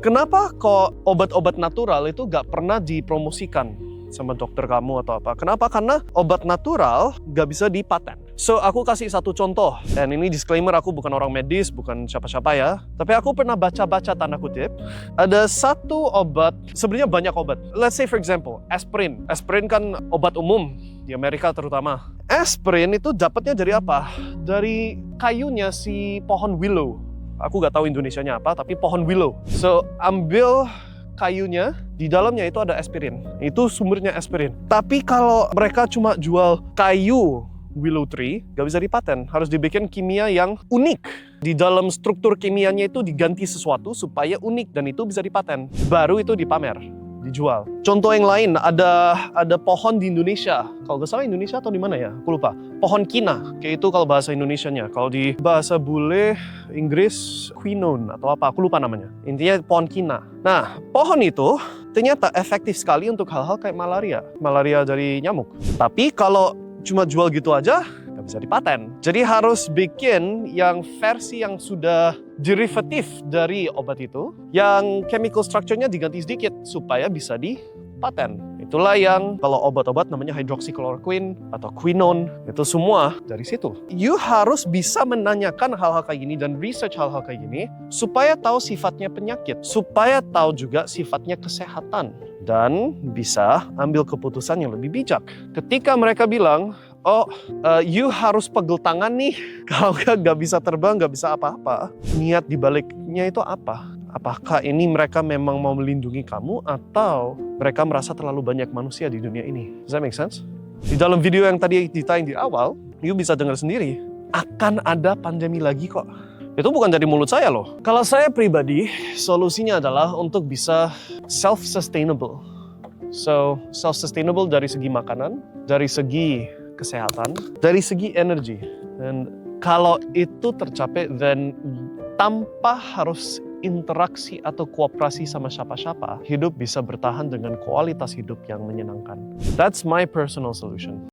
Kenapa kok obat-obat natural itu gak pernah dipromosikan sama dokter kamu atau apa? Kenapa? Karena obat natural gak bisa dipaten. So, aku kasih satu contoh. Dan ini disclaimer, aku bukan orang medis, bukan siapa-siapa ya. Tapi aku pernah baca-baca tanda kutip. Ada satu obat, sebenarnya banyak obat. Let's say for example, aspirin. Aspirin kan obat umum di Amerika terutama. Aspirin itu dapatnya dari apa? Dari kayunya si pohon willow. Aku gak tahu Indonesianya apa, tapi pohon willow. So, ambil kayunya, di dalamnya itu ada aspirin. Itu sumbernya aspirin. Tapi kalau mereka cuma jual kayu willow tree, gak bisa dipaten. Harus dibikin kimia yang unik. Di dalam struktur kimianya itu diganti sesuatu supaya unik dan itu bisa dipaten. Baru itu dipamer, dijual. Contoh yang lain, ada pohon di Indonesia. Kalau nggak salah Indonesia atau di mana ya? Aku lupa. Pohon kina, kayak itu kalau bahasa Indonesianya. Kalau di bahasa bule Inggris, quinone atau apa, aku lupa namanya. Intinya pohon kina. Nah, pohon itu ternyata efektif sekali untuk hal-hal kayak malaria. Malaria dari nyamuk. Tapi kalau cuma jual gitu aja, nggak bisa dipaten. Jadi harus bikin yang versi yang sudah derivatif dari obat itu, yang chemical structure-nya diganti sedikit supaya bisa dipaten. Itulah yang kalau obat-obat namanya hydroxychloroquine atau quinone, itu semua dari situ. You harus bisa menanyakan hal-hal kayak gini dan research hal-hal kayak gini supaya tahu sifatnya penyakit, supaya tahu juga sifatnya kesehatan dan bisa ambil keputusan yang lebih bijak. Ketika mereka bilang, you harus pegel tangan nih, kalau nggak bisa terbang, nggak bisa apa-apa. Niat dibaliknya itu apa? Apakah ini mereka memang mau melindungi kamu atau mereka merasa terlalu banyak manusia di dunia ini? Does that make sense? Di dalam video yang tadi ditayang di awal, you bisa dengar sendiri, akan ada pandemi lagi kok. Itu bukan dari mulut saya loh. Kalau saya pribadi, solusinya adalah untuk bisa self-sustainable. So, self-sustainable dari segi makanan, dari segi kesehatan, dari segi energi. Dan kalau itu tercapai, then tanpa harus interaksi atau kooperasi sama siapa-siapa, hidup bisa bertahan dengan kualitas hidup yang menyenangkan. That's my personal solution.